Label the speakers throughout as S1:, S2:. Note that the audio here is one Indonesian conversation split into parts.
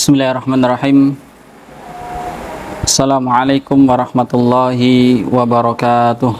S1: Bismillahirrahmanirrahim. Assalamualaikum warahmatullahi wabarakatuh.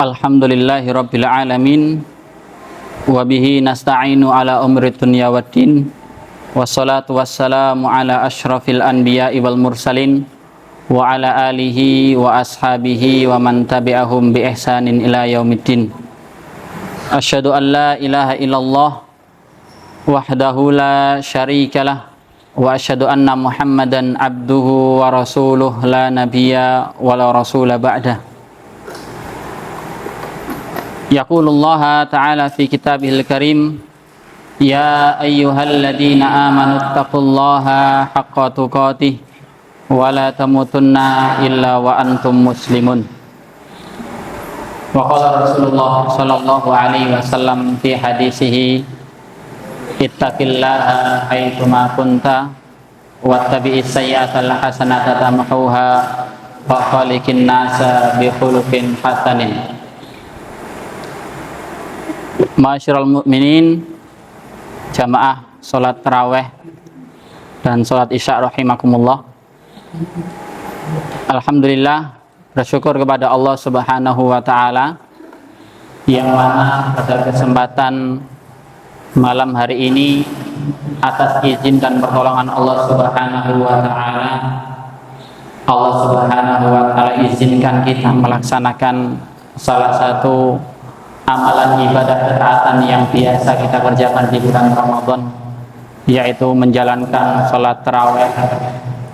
S1: Alhamdulillahi rabbil alamin. Wabihi nasta'inu ala umri dunya waddin. Wassalatu wassalamu ala ashrafil anbiya'i wal mursalin, wa ala alihi wa ashabihi wa man tabi'ahum bi ihsanin ila yaumiddin. Asyhadu an la ilaha illallah wahdahu la syarikalah wa asyhadu anna Muhammadan abduhu wa rasuluh la nabiyya wa la rasula ba'dah. Yaqulullaha ta'ala fi kitabihil karim, ya ayyuhalladzina amanu taqullaha haqqa tuqatih wa la tamutunna illa wa antum muslimun. Wa qala Rasulullah sallallahu alaihi wasallam fi hadisihi, ittaqillaha haitsu ma kunta wattabi'is sayyi'atal hasanata tamhuha wa khaliqin nasa bi khuluqin hasanin. Ma'asyiral mu'minin, jamaah salat tarawih dan salat isya rahimakumullah. Alhamdulillah, bersyukur kepada Allah Subhanahu wa ta'ala yang mana pada kesempatan malam hari ini, atas izin dan pertolongan Allah Subhanahu wa ta'ala, Allah Subhanahu wa ta'ala izinkan kita melaksanakan salah satu amalan ibadah ketaatan yang biasa kita kerjakan di bulan Ramadan, yaitu menjalankan salat tarawih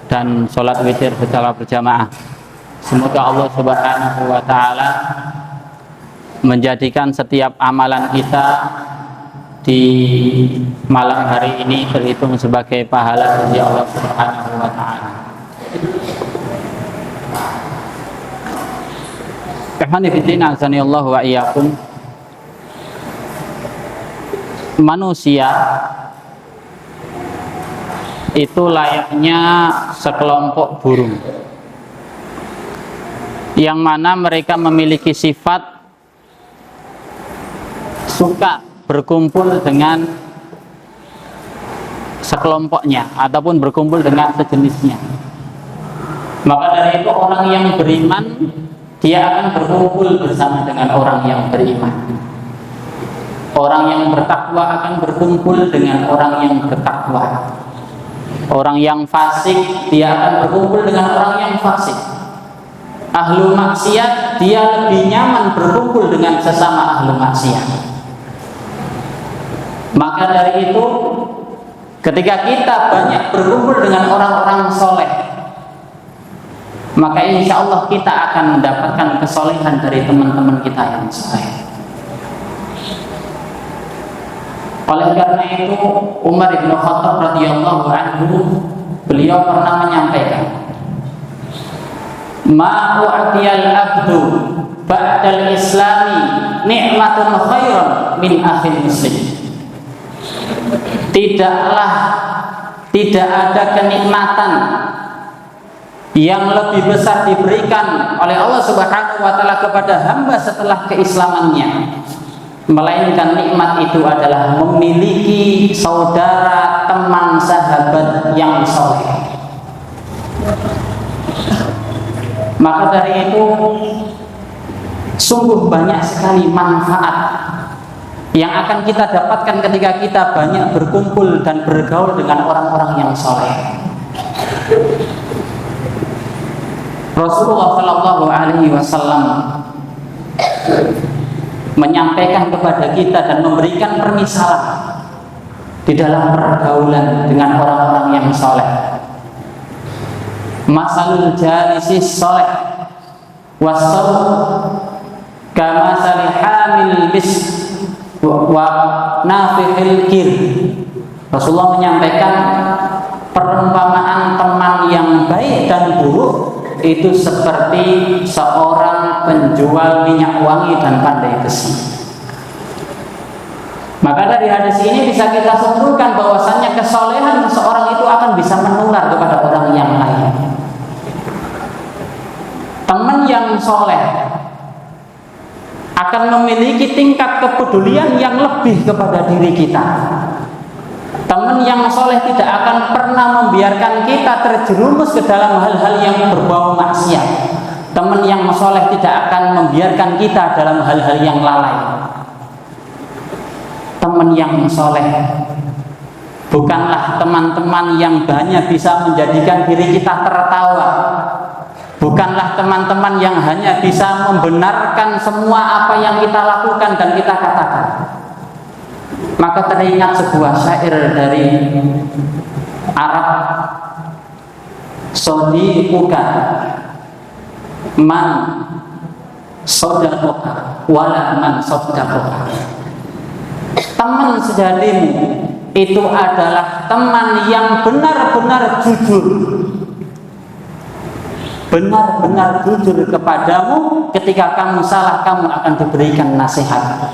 S1: dan sholat witir secara berjamaah. Semoga Allah Subhanahu wa ta'ala menjadikan setiap amalan kita di malam hari ini terhitung sebagai pahala dari Allah Subhanahu wa ta'ala. Ikhwani fiddin, azanillahu wa iyyakum. Manusia itu layaknya sekelompok burung yang mana mereka memiliki sifat suka berkumpul dengan sekelompoknya ataupun berkumpul dengan sejenisnya. Maka dari itu orang yang beriman, dia akan berkumpul bersama dengan orang yang beriman. Orang yang bertakwa akan berkumpul dengan orang yang bertakwa. Orang yang fasik, dia akan berkumpul dengan orang yang fasik. Ahlu maksiat, dia lebih nyaman berkumpul dengan sesama ahlu maksiat. Maka dari itu, ketika kita banyak berkumpul dengan orang-orang soleh, maka insya Allah kita akan mendapatkan kesolehan dari teman-teman kita yang soleh. Oleh karena itu, Umar bin Khattab radhiyallahu anhu, beliau pernah menyampaikan, ma u'tiyal abdu ba'dal islami ni'matun khairan min akhil muslim. Tidak ada kenikmatan yang lebih besar diberikan oleh Allah Subhanahu wa ta'ala kepada hamba setelah keislamannya, melainkan nikmat itu adalah memiliki saudara, teman, sahabat yang soleh. Maka dari itu, sungguh banyak sekali manfaat yang akan kita dapatkan ketika kita banyak berkumpul dan bergaul dengan orang-orang yang soleh. Rasulullah Shallallahu Alaihi Wasallam menyampaikan kepada kita dan memberikan permisalan di dalam pergaulan dengan orang-orang yang soleh. Masalul jalisis soleh wassaw kama salihamil bis wa nafihil kir. Rasulullah menyampaikan perumpamaan teman yang baik dan buruk itu seperti seorang penjual minyak wangi dan pandai besi. Maka dari hadis ini bisa kita simpulkan bahwasannya kesolehan seseorang itu akan bisa menular kepada orang yang lain. Teman yang soleh memiliki tingkat kepedulian yang lebih kepada diri kita. Teman yang soleh tidak akan pernah membiarkan kita terjerumus ke dalam hal-hal yang berbau maksiat. Teman yang soleh tidak akan membiarkan kita dalam hal-hal yang lalai. Teman yang soleh bukanlah teman-teman yang hanya bisa menjadikan diri kita tertawa. Bukanlah teman-teman yang hanya bisa membenarkan semua apa yang kita lakukan dan kita katakan. Maka teringat sebuah syair dari Arab, sodiquka man sodakoka wala man sodakoka. Teman sejatimu itu adalah teman yang benar-benar jujur, benar-benar jujur kepadamu. Ketika kamu salah, kamu akan diberikan nasihat.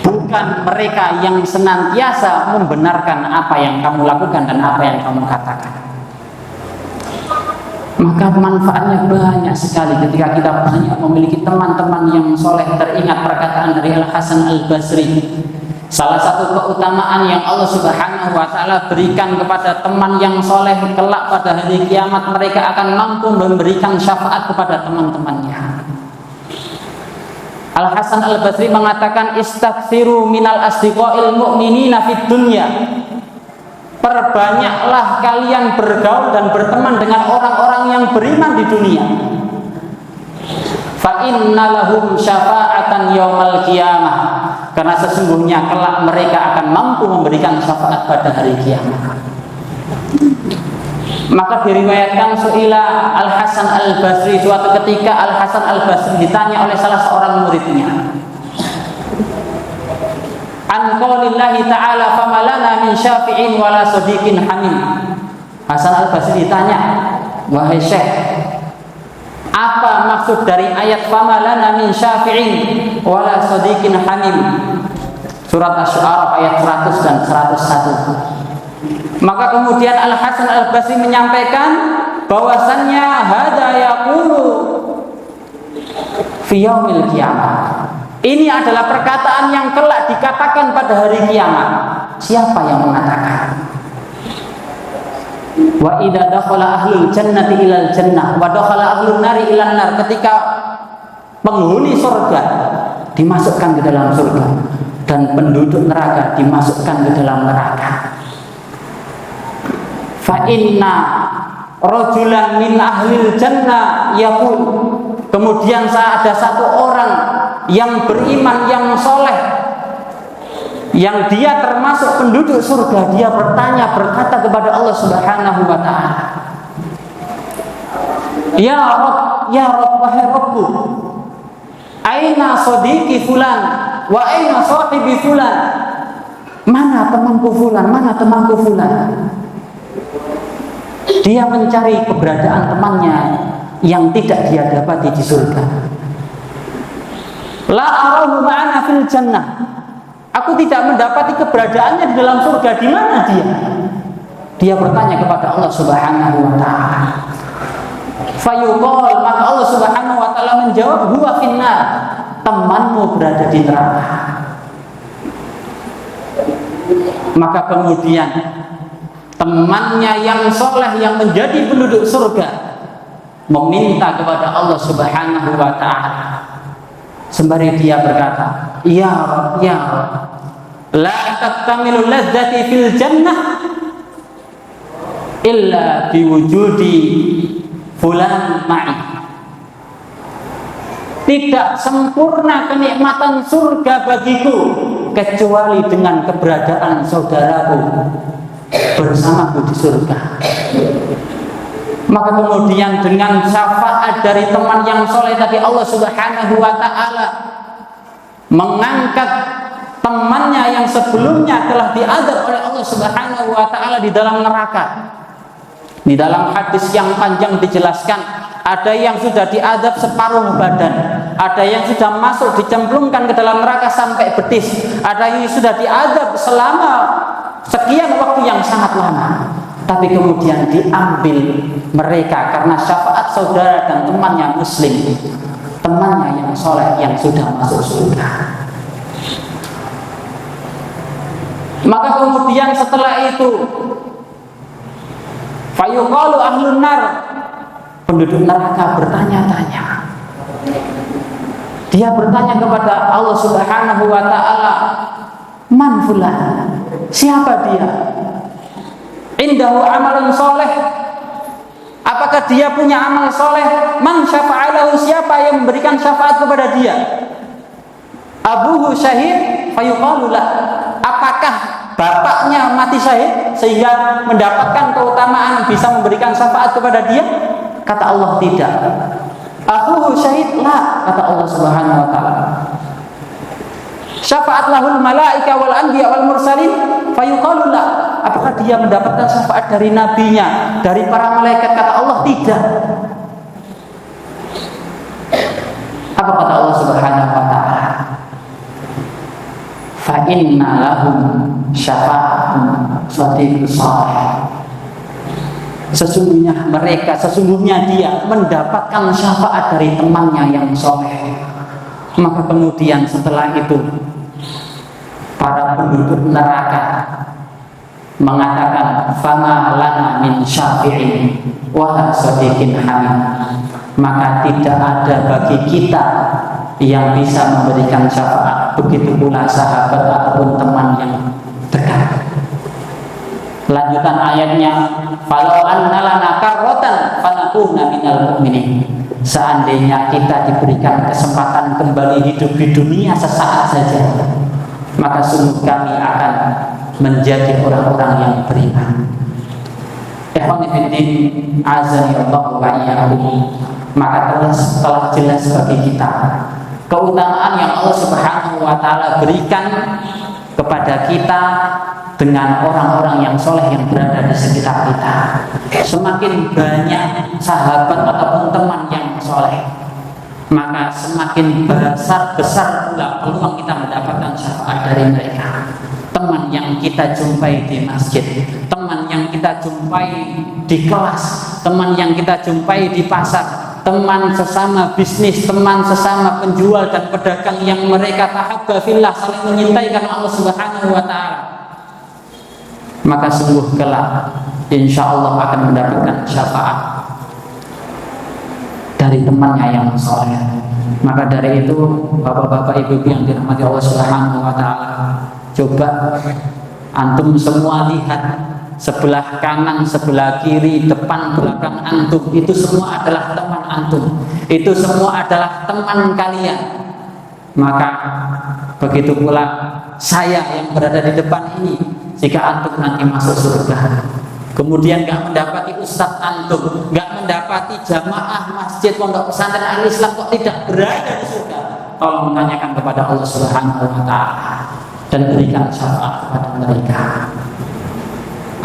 S1: Bukan mereka yang senantiasa membenarkan apa yang kamu lakukan dan apa yang kamu katakan. Maka manfaatnya banyak sekali ketika kita banyak memiliki teman-teman yang soleh. Teringat perkataan dari Al-Hasan Al-Basri, salah satu keutamaan yang Allah Subhanahu wa ta'ala berikan kepada teman yang soleh kelak pada hari kiamat, mereka akan mampu memberikan syafaat kepada teman-temannya. Al-Hasan Al-Basri mengatakan, istaghfiru minal asdiqoil mu'minina fid dunya. Perbanyaklah kalian bergaul dan berteman dengan orang-orang yang beriman di dunia. Fa inna lahum syafa'atan yaumal qiyamah. Karena sesungguhnya kelak mereka akan mampu memberikan syafaat pada hari kiamat. Maka diriwayatkan su'ila Al-Hasan Al-Basri, suatu ketika Al-Hasan Al-Basri ditanya oleh salah seorang muridnya, an qaulillahi ta'ala famalana min syafi'in wala sadiqin hamim. Hasan Al-Basri ditanya, wahai Syekh, apa maksud dari ayat famalana min syafi'in wala sadiqin hamim? Surat Asy-Syu'ara ayat 100 dan 101. Maka kemudian Al-Hasan Al-Basri menyampaikan bahwasannya hada yaqulu fi yaumil qiyamah. Ini adalah perkataan yang kelak dikatakan pada hari kiamat. Siapa yang mengatakan? Wa idza dakhala ahlul jannati ilal jannah wa dakhala ahlun nari ilan nar. Ketika penghuni surga dimasukkan ke dalam surga dan penduduk neraka dimasukkan ke dalam neraka. Fa inna rajulan min ahlil jannah yaqul. Kemudian ada satu orang yang beriman, yang soleh, yang dia termasuk penduduk surga, dia berkata kepada Allah Subhanahu wa ta'ala, ya Rabb, wahai Rabbku, aina sadiqi fulan wa aina sahibi fulan. Mana temanku fulan, mana temanku fulan? Dia mencari keberadaan temannya yang tidak dia dapati di surga. La arahu ma'ana fil jannah. Aku tidak mendapati keberadaannya di dalam surga. Di mana dia? Dia bertanya kepada Allah Subhanahu wa ta'ala. Fayuqal, maka Allah Subhanahu wa ta'ala menjawab, huwa finnar. Temanmu berada di neraka. Maka kemudian temannya yang soleh, yang menjadi penduduk surga, meminta kepada Allah Subhanahu wa ta'ala. Sembari dia berkata, ya Rabb, ya Rabb, la taktamilu ladzati fil jannah illa biwujudi fulan ma'i. Tidak sempurna kenikmatan surga bagiku kecuali dengan keberadaan saudaraku bersamaku di surga. Maka kemudian dengan syafaat dari teman yang soleh tadi, Allah Subhanahu wa ta'ala mengangkat temannya yang sebelumnya telah diazab oleh Allah Subhanahu wa ta'ala di dalam neraka. Di dalam hadis yang panjang dijelaskan, ada yang sudah diazab separuh badan, ada yang sudah masuk dicemplungkan ke dalam neraka sampai betis, ada yang sudah diazab selama sekian waktu yang sangat lama. Tapi kemudian diambil mereka karena syafaat saudara dan temannya muslim, temannya yang soleh yang sudah masuk surga. Maka kemudian setelah itu fayuqalu ahlun nar, penduduk neraka bertanya-tanya. Dia bertanya kepada Allah Subhanahu wa taala, "Man fulan?" Siapa dia? Indahu amalun soleh. Apakah dia punya amal soleh? Man syafa'alahu, siapa yang memberikan syafaat kepada dia? Abuhu syahid fayuqalu la. Apakah bapaknya mati syahid sehingga mendapatkan keutamaan bisa memberikan syafaat kepada dia? Kata Allah, tidak. Abuhu syahid la, kata Allah Subhanahu wa taala. Syafaat lahul malaika wal anbiya wal mursalin fayuqalu la. Apakah dia mendapatkan syafaat dari nabinya, dari para malaikat? Kata Allah, tidak. Apa kata Allah Subhanahu wa taala? Fa inna lahum syafa'atun shadiqus salih. Sesungguhnya dia mendapatkan syafaat dari temannya yang soleh. Maka kemudian setelah itu para penduduk neraka mengatakan, fama lana min syafi'in wala shadiqin hamid. Maka tidak ada bagi kita yang bisa memberikan syafaat, begitu pula sahabat ataupun teman yang dekat. Lanjutan ayatnya, falau anna lana karrotan fanakuna minal mu'minin. Seandainya kita diberikan kesempatan kembali hidup di dunia sesaat saja, maka sungguh kami akan menjadi orang-orang yang beriman. Ikhwani fiddin, azani Allah wa iyyakum. Maka telah jelas bagi kita keutamaan yang Allah Subhanahu wa taala berikan kepada kita dengan orang-orang yang soleh yang berada di sekitar kita. Semakin banyak sahabat ataupun teman yang soleh, maka semakin besar pula peluang kita mendapatkan syafaat dari mereka. Teman yang kita jumpai di masjid, teman yang kita jumpai di kelas, teman yang kita jumpai di pasar, teman sesama bisnis, teman sesama penjual dan pedagang yang mereka tahabba fillah, saling menyintai karena Allah Subhanahu wa taala. Maka sungguh kelak insya Allah akan mendapatkan syafaat dari temannya yang soleh. Maka dari itu bapak-bapak ibu yang dirahmati Allah Subhanahu wa taala, coba antum semua lihat sebelah kanan, sebelah kiri, depan, belakang antum, itu semua adalah teman antum, itu semua adalah teman kalian. Maka begitu pula saya yang berada di depan ini, jika antum nanti masuk surga, kemudian gak mendapati ustadz antum, gak mendapati jamaah masjid pondok pesantren Al-Islam, kok tidak berada di surga, tolong menanyakan kepada Allah Subhanahu wa taala dan berikan syafaat kepada mereka.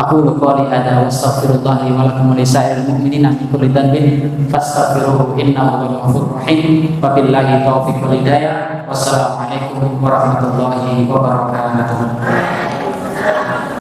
S1: Aku qouli hadza wa astaghfirullah li wa lakum wa lisairil mu'minina min kulli dhanbin fastaghfiruhu innahu huwal ghafurur rahim. Wabillahi taufiq wal hidayah. Wassalamu alaikum warahmatullahi wabarakatuh.